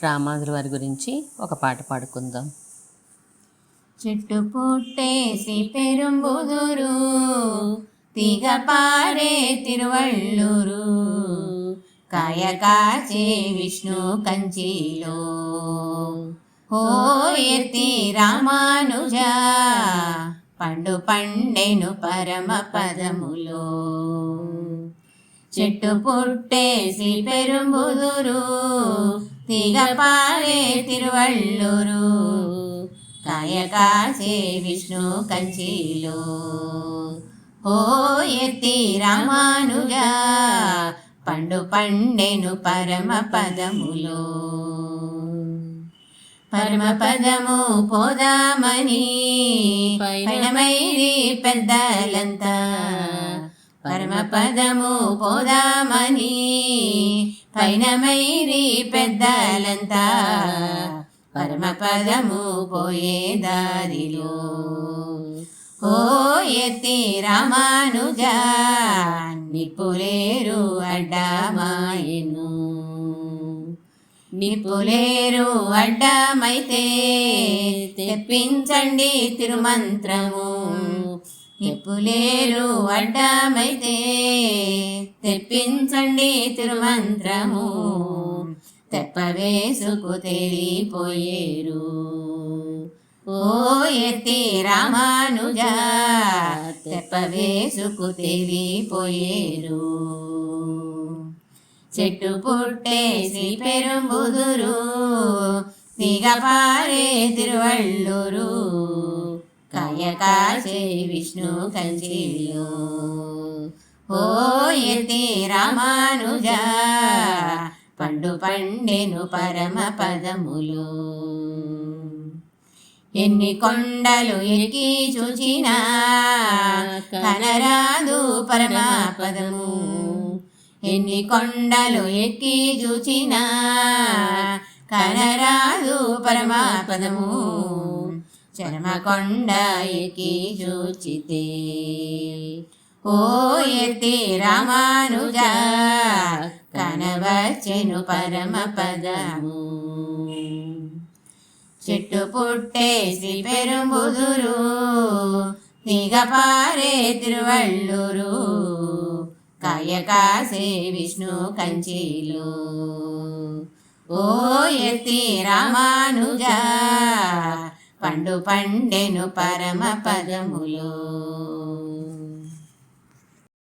రామానుజుల వారి గురించి ఒక పాట పాడుకుందాం. చెట్టు పుట్టేసి పెరుంబుదురు, తీగ పారే తిరువళ్ళూరు, కాయ కాచే విష్ణు కంచిలో, ఓ ఎత్తి రామానుజ పండు పండెను పరమ పదములో. చెట్టు పుట్టేసి పెరుంబుదురు, తీగ పారే తిరువళ్ళూరు, కాయ కాచే విష్ణు కంచిలో, ఓ ఎత్తి రామానుజ పండు పండెను పరమ పదములో. పరమ పదము పోదామని పైనమైరి పెద్దలంతా, పరమ పదము పోదామని పైనమైరి పెద్దలంతా, పరమ పదము పోయే దారిలో, ఓ ఎత్తి రామానుజ నిప్పులేరు అడ్డమాయెను. నిప్పులేరు అడ్డమైతే తెప్పించండి తిరుమంత్రము, నిప్పులేరు అడ్డమైతే తెప్పించండి తిరుమంత్రము, తెప్పవేసుకు తేలిపోయేరు, ఓ ఎత్తి రామానుజ తెప్పవేసుకు తేలిపోయేరు. చెట్టు పుట్టేసి పెరుంబుదురు, తీగ పారే తిరువళ్ళూరు, కాయ కాచే విష్ణు కంచిలో, ఓ ఎత్తి రామానుజ పండు పండెను పరమ పదములో. ఎన్ని కొండలు ఎక్కి చూచినా కనరాదు పరమ పదము, ఎన్ని కొండలు ఎక్కి చూచినా కనరాదు పరమ పదము, చర్మకొండ ఎక్కి చూచితే, ఓ ఎత్తి రామానుజ కనవచ్చెను పరమ పదము. చెట్టు పుట్టేసి పెరుంబుదురు, తీగ పారే తిరువళ్ళూరు, కాయ కాసే విష్ణు కంచిలో, ఓ ఎత్తి రామానుజ పండు పండెను పరమ పదములో.